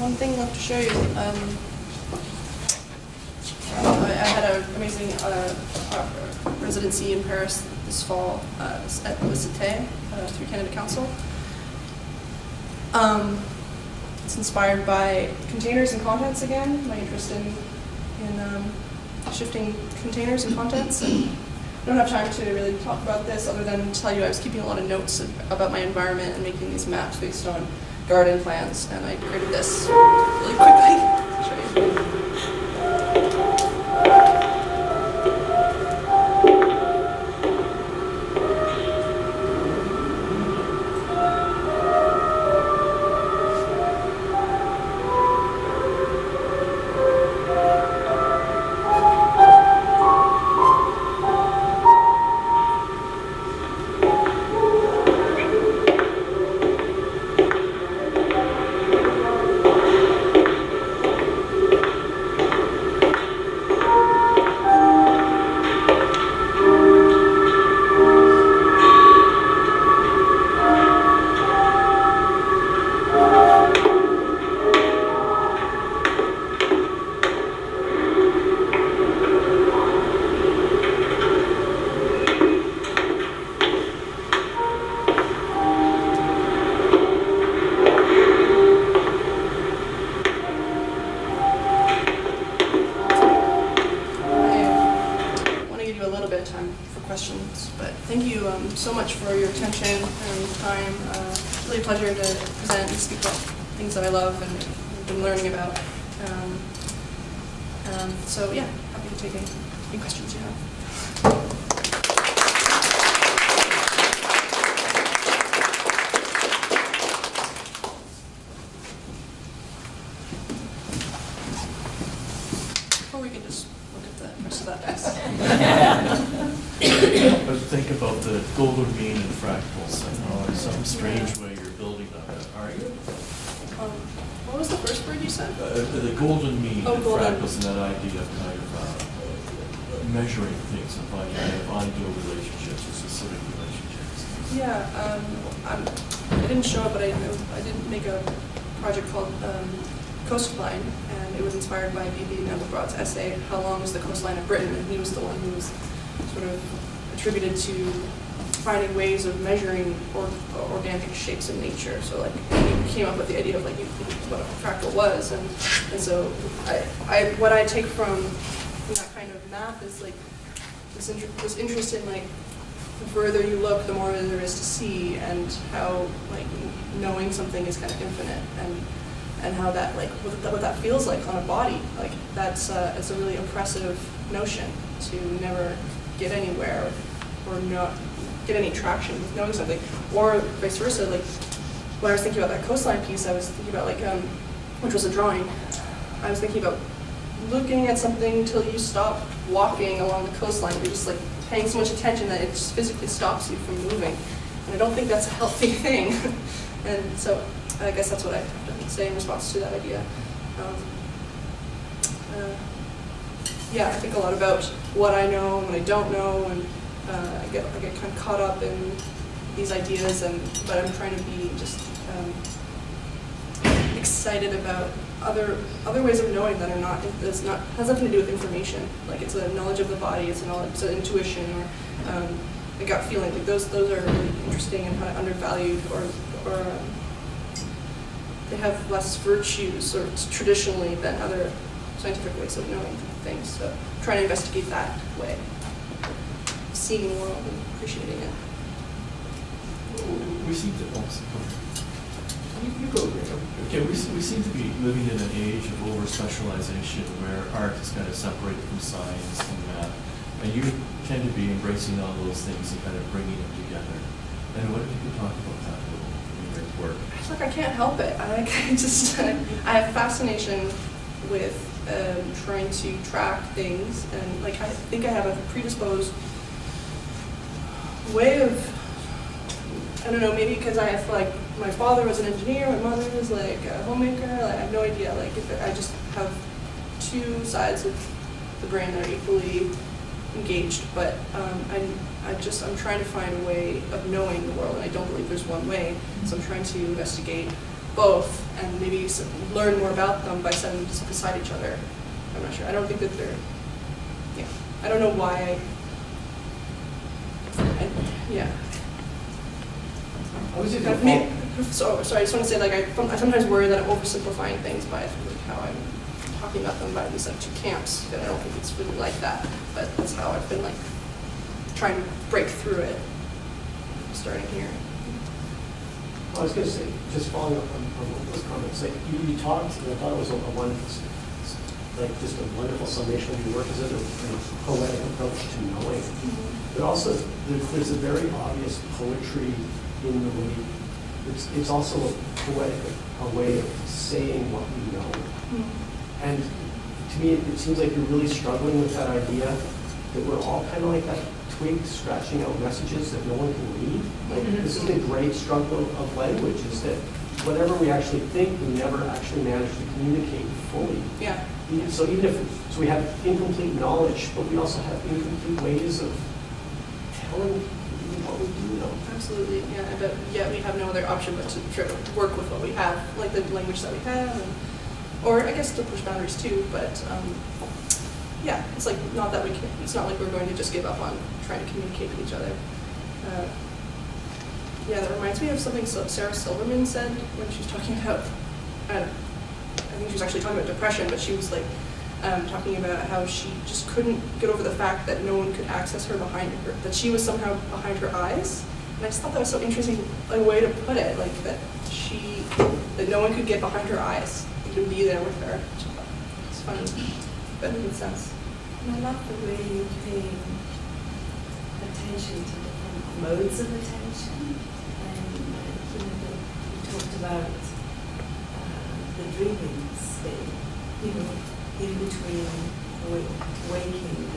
one thing left to show you. I had an amazing residency in Paris this fall at the Cité through Canada Council. It's inspired by containers and contents again, my interest in shifting containers and contents. And I don't have time to really talk about this other than tell you I was keeping a lot of notes about my environment and making these maps based on garden plans, and I created this really quickly. I'll show you. of time for questions. But thank you so much for your attention and time. Really a pleasure to present and speak about things that I love and have been learning about. So yeah, happy to take any questions you have. Or we can just look at the rest of that desk. But think about the golden mean and fractals, I know in some strange way you're building on that, are you? What was the first word you said? The golden mean Oh, and golden. fractals and that idea of kind of measuring things and finding kind of ideal relationships or specific relationships. Yeah, I didn't show it, but I did make a project called Coastline, and it was inspired by B.B. Mandelbrot's essay, How Long is the Coastline of Britain? And he was the one who was sort of attributed to finding ways of measuring organic shapes in nature. So like he came up with the idea of like what a fractal was, and so what I take from that kind of math is like this interest in like the further you look, the more there is to see, and how like knowing something is kind of infinite, and how that like what that feels like on a body, like that's it's a really impressive notion to never get anywhere or not get any traction with knowing something, or vice versa. Like when I was thinking about that coastline piece, I was thinking about like which was a drawing. I was thinking about looking at something until you stop walking along the coastline. You're just like paying so much attention that it just physically stops you from moving, and I don't think that's a healthy thing. And so I guess that's what I have to say in response to that idea. Yeah, I think a lot about what I know and what I don't know, and I get kind of caught up in these ideas, but I'm trying to be just excited about other ways of knowing that has nothing to do with information. Like it's a knowledge of the body, it's an intuition, or a gut feeling. Like those are really interesting and kind of undervalued, or they have less virtues or traditionally than other scientific ways of knowing things. So trying to investigate that way, seeing the world and appreciating it. We seem to you go, okay, we seem to be living in an age of over-specialization where art is kind of separated from science and math, and you tend to be embracing all those things and kind of bringing them together. And what if you could talk about that a little in your work? It's like I can't help it. I have fascination with trying to track things, and like I think I have a predisposed way of, I don't know, maybe because I have like, my father was an engineer, my mother was like a homemaker, like, I have no idea, like if I just have two sides of the brain that are equally engaged, but I'm trying to find a way of knowing the world, and I don't believe there's one way, so I'm trying to investigate both and maybe learn more about them by setting them beside each other. I'm not sure. I don't think that yeah, I don't know why. Yeah. Sorry, I just want to say, like, I sometimes worry that I'm oversimplifying things by like, how I'm talking about them by these like two camps, and I don't think it's really like that, but that's how I've been like trying to break through it, starting here. I was going to say, just following up on those comments, like you talked, and I thought it was a wonderful, like just a wonderful summation of your work as a poetic approach to knowing. But also, there's a very obvious poetry in the way, it's also a poetic, a way of saying what we know. And to me, it seems like you're really struggling with that idea that we're all kind of like that twig scratching out messages that no one can read. Like, this is the great struggle of language, is that whatever we actually think, we never actually manage to communicate fully. Yeah. So even if we have incomplete knowledge, but we also have incomplete ways of telling people what we do know. Absolutely, yeah. But yet we have no other option but to try to work with what we have, like the language that we have, or I guess to push boundaries too. But yeah, it's like not that we can. It's not like we're going to just give up on trying to communicate with each other. Yeah, that reminds me of something Sarah Silverman said when she was talking about. I think she was actually talking about depression, but she was like, talking about how she just couldn't get over the fact that no one could access her behind her, that she was somehow behind her eyes. And I just thought that was so interesting, a way to put it, like that no one could get behind her eyes. You could be there with her. It's funny, but it makes sense. And I love the way you pay attention to different modes of attention. And you talked about the dreaming state, in between waking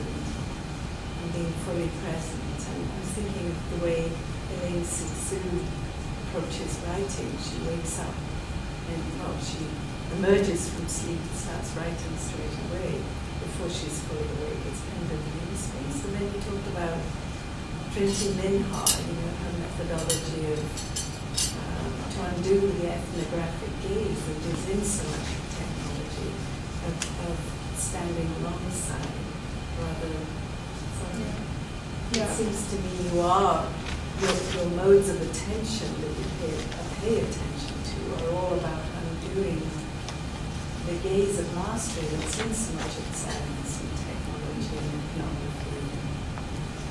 and being fully present. And I was thinking of the way Elaine Sue approaches writing. She wakes up and, she emerges from sleep and starts writing straight away before she's fully awake. It's kind of a dream space. And then you talked about Trinity Minhar, her methodology of to undo the ethnographic gaze that is in so much of technology, of standing alongside rather than. Yeah. It seems to me you are, your modes of attention that you pay attention to are all about undoing the gaze of mastery that's in so much of science and technology and ethnography.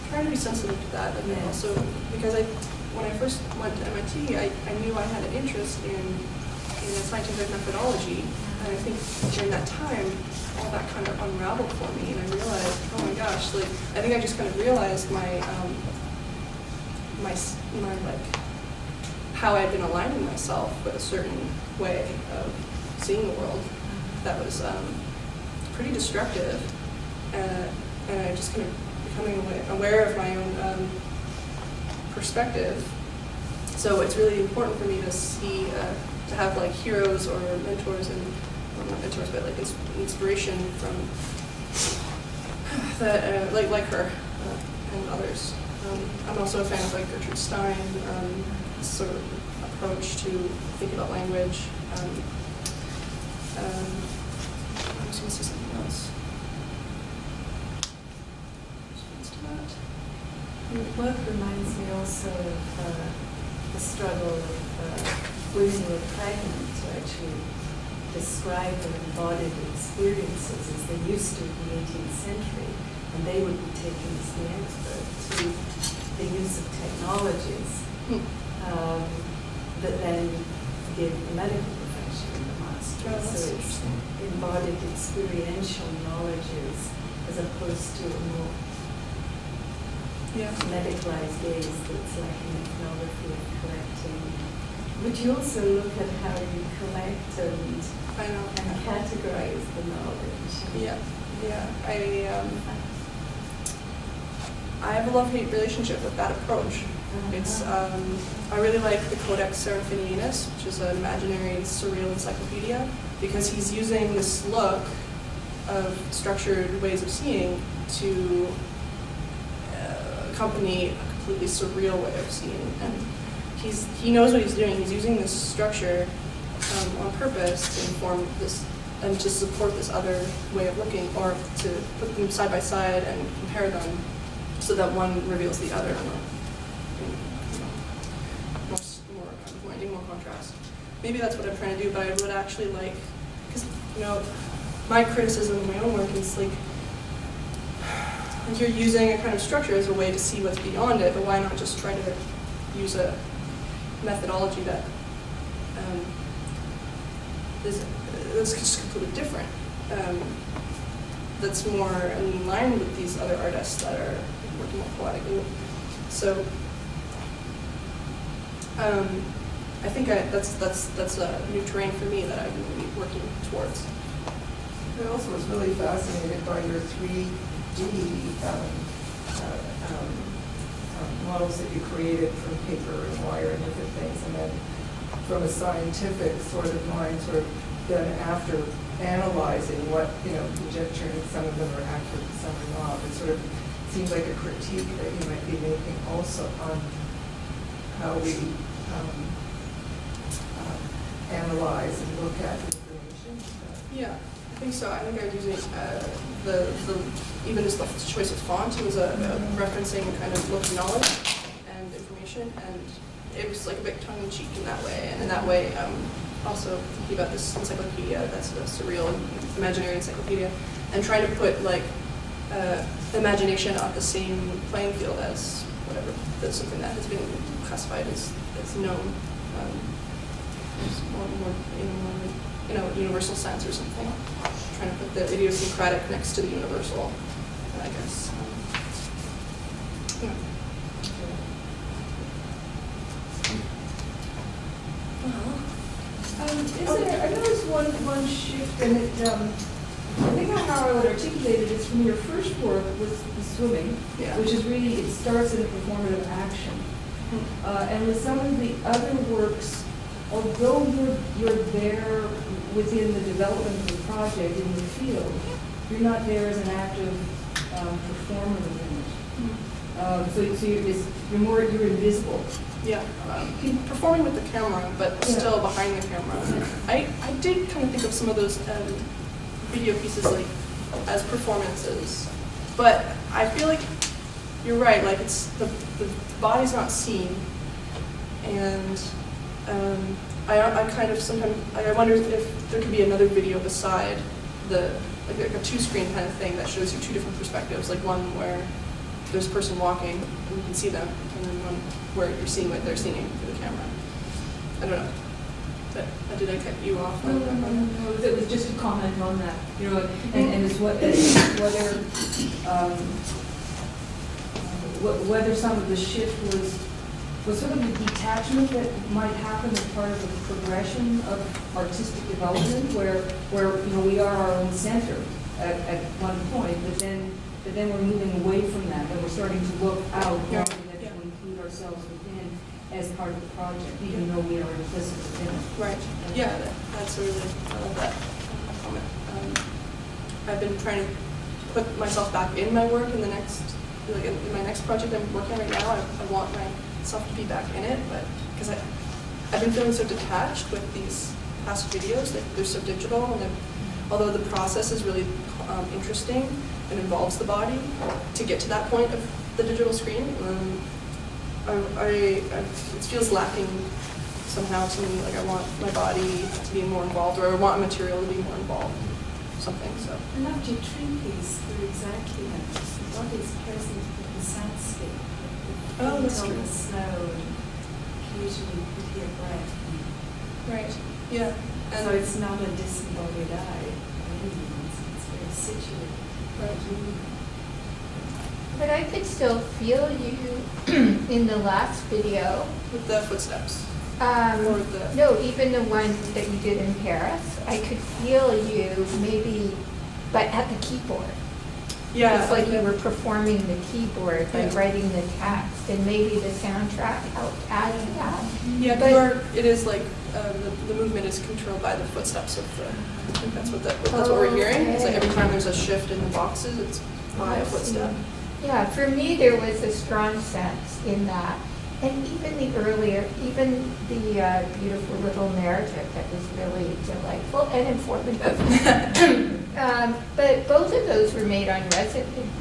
Trying to be sensitive to that, and then also because when I first went to MIT, I knew I had an interest in a scientific methodology, and I think during that time, all that kind of unraveled for me, and I realized, oh my gosh, I think I just kind of realized my how I'd been aligning myself with a certain way of seeing the world that was pretty destructive, and I just kind of becoming aware of my own perspective. So it's really important for me to see, to have heroes or mentors, and well, not mentors, but inspiration from that, like her and others. I'm also a fan of Gertrude Stein, sort of approach to thinking about language. I was going to say something else. Your work reminds me also of the struggle of women who are pregnant to actually describe their embodied experiences as they used to in the 18th century, and they would be taken as the expert to the use of technologies that then give the medical profession the mastery. Oh, that's so it's embodied experiential knowledges as opposed to a more medicalized gaze that's like an ethnography of collecting. Would you also look at how you collect and categorize the knowledge? Yeah. I have a love-hate relationship with that approach. It's I really like the Codex Seraphinianus, which is an imaginary surreal encyclopedia, because he's using this look of structured ways of seeing to accompany a completely surreal way of seeing. And he knows what he's doing. He's using this structure on purpose to inform this and to support this other way of looking, or to put them side by side and compare them so that one reveals the other, more contrast. Maybe that's what I'm trying to do, but I would actually like, because my criticism of my own work is you're using a kind of structure as a way to see what's beyond it, but why not just try to use a methodology that is just completely different, that's more in line with these other artists that are working more poetically. So I think that's a new terrain for me that I'm going to be working towards. I also was really fascinated by your 3D models that you created from paper and wire and different things, and then from a scientific sort of mind, sort of then after analyzing what, conjecturing some of them are accurate and some are not, it sort of seems like a critique that you might be making also on how we analyze and look at information. Yeah, I think so. I think I was using even just the choice of font was referencing kind of local knowledge and information, and it was like a bit tongue-in-cheek in that way. And in that way, also thinking about this encyclopedia that's a surreal imaginary encyclopedia, and trying to put like imagination on the same playing field as whatever, that's something that has been classified as known, just more in a universal sense or something. Trying to put the idiosyncratic next to the universal, I guess. Yeah. I noticed one shift, and I think how I would articulate it is from your first work with the swimming, Yeah. which is really, it starts in a performative action. And with some of the other works, although you're there within the development of the project in the field, you're not there as an active performer within it. So you're invisible. Yeah, performing with the camera, but Yeah. still behind the camera. I did kind of think of some of those video pieces like as performances, but I feel like you're right. Like it's the body's not seen, and I kind of sometimes I wonder if there could be another video beside the like a 2-screen kind of thing that shows you 2 different perspectives, like one where there's a person walking and you can see them, and then one where you're seeing what they're seeing through the camera. I don't know. Did I cut you off? No, it was just a comment on that, you know, and it's whether whether some of the shift was sort of the detachment that might happen as part of the progression of artistic development, where you know we are our own center at one point, but then we're moving away from that, and we're starting to look out rather than to include ourselves within as part of the project, even though we are implicit within it. Right. Yeah, that's a really, I love that comment. I've been trying to put myself back in my work in the next, like in my next project I'm working on right now. I want myself to be back in it, but because I've been feeling so detached with these past videos, like they're so digital, and although the process is really interesting and involves the body to get to that point of the digital screen, it feels lacking somehow to me. Like I want my body to be more involved, or I want material to be more involved, something. So. I loved your tree piece. They're exactly that. The body's present with the soundscape. Oh, that's on true. the snow, and occasionally you could hear breath. Right. Yeah. And so it's not a disembodied eye by any means. It's very situated. Right. But I could still feel you in the last video. With the footsteps. Or the- no, even the one that you did in Paris. I could feel you maybe, but at the keyboard. Yeah. It's like you were performing the keyboard by writing the text, and maybe the soundtrack helped add to that. Yeah, But- it is like the movement is controlled by the footsteps of the. I think that's what we're hearing. It's like every time there's a shift in the boxes, it's by a footstep. Yeah, for me, there was a strong sense in that. And even the beautiful little narrative that was really delightful and informative. But both of those were made on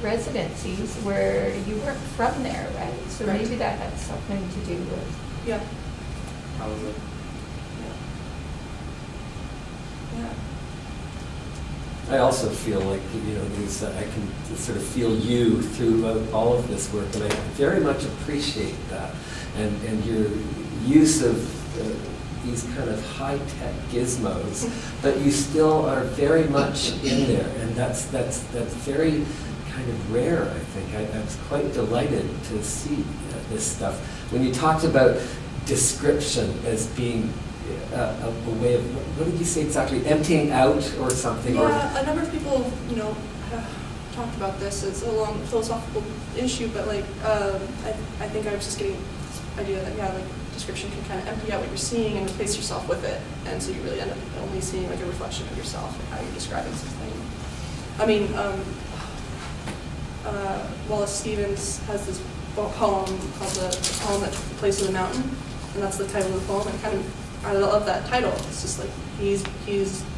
residencies where you weren't from there, right? So Right. maybe that had something to do with. Yeah. Probably. Yeah. I also feel like, you know, I can sort of feel you throughout all of this work, and I very much appreciate that. And your use of these kind of high-tech gizmos, but you still are very much in there, and that's very kind of rare, I think. I was quite delighted to see this stuff. When you talked about description as being a way of, what did you say exactly, emptying out or something? Yeah, a number of people, you know, have talked about this. It's a long philosophical issue, but like, I think I was just getting this idea that, yeah, like description can kind of empty out what you're seeing and replace yourself with it, and so you really end up only seeing like a reflection of yourself and how you're describing something. I mean, Wallace Stevens has this poem called the Poem That Took the Place of the Mountain, and that's the title of the poem. And I love that title. It's just like he's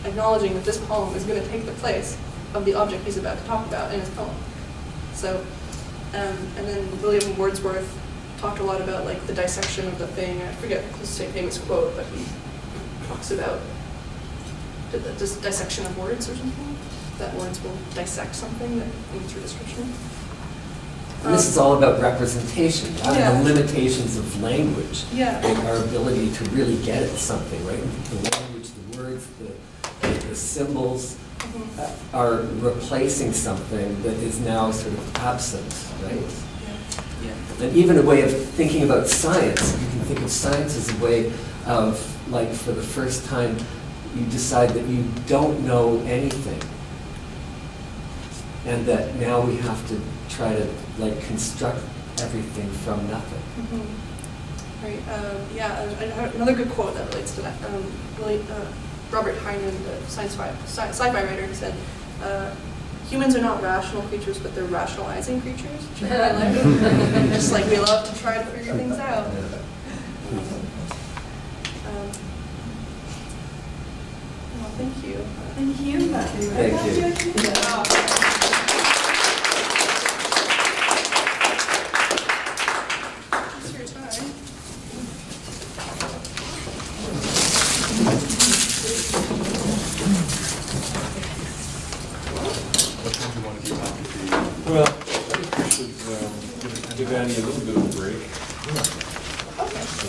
acknowledging that this poem is going to take the place of the object he's about to talk about in his poem. So, and then William Wordsworth talked a lot about like the dissection of the thing. I forget his famous quote, but he talks about the dissection of words or something. that words will dissect something that in through description. And this is all about representation, not Yeah. the limitations of language. Yeah. And our ability to really get at something, right? The language, the words, the symbols are replacing something that is now sort of absent, right? Yeah. And even a way of thinking about science, you can think of science as a way of, like, for the first time, you decide that you don't know anything. And that now we have to try to, like, construct everything from nothing. Right. I have another good quote that relates to that. Robert Heinlein, the sci-fi writer, said, "Humans are not rational creatures, but they're rationalizing creatures." Which I like. Just like we love to try to figure things out. Well, thank you. Thank you. Thank you. Thanks for your time. What time do you want to keep on? Well, I think we should give Annie a little bit of a break. Okay. So,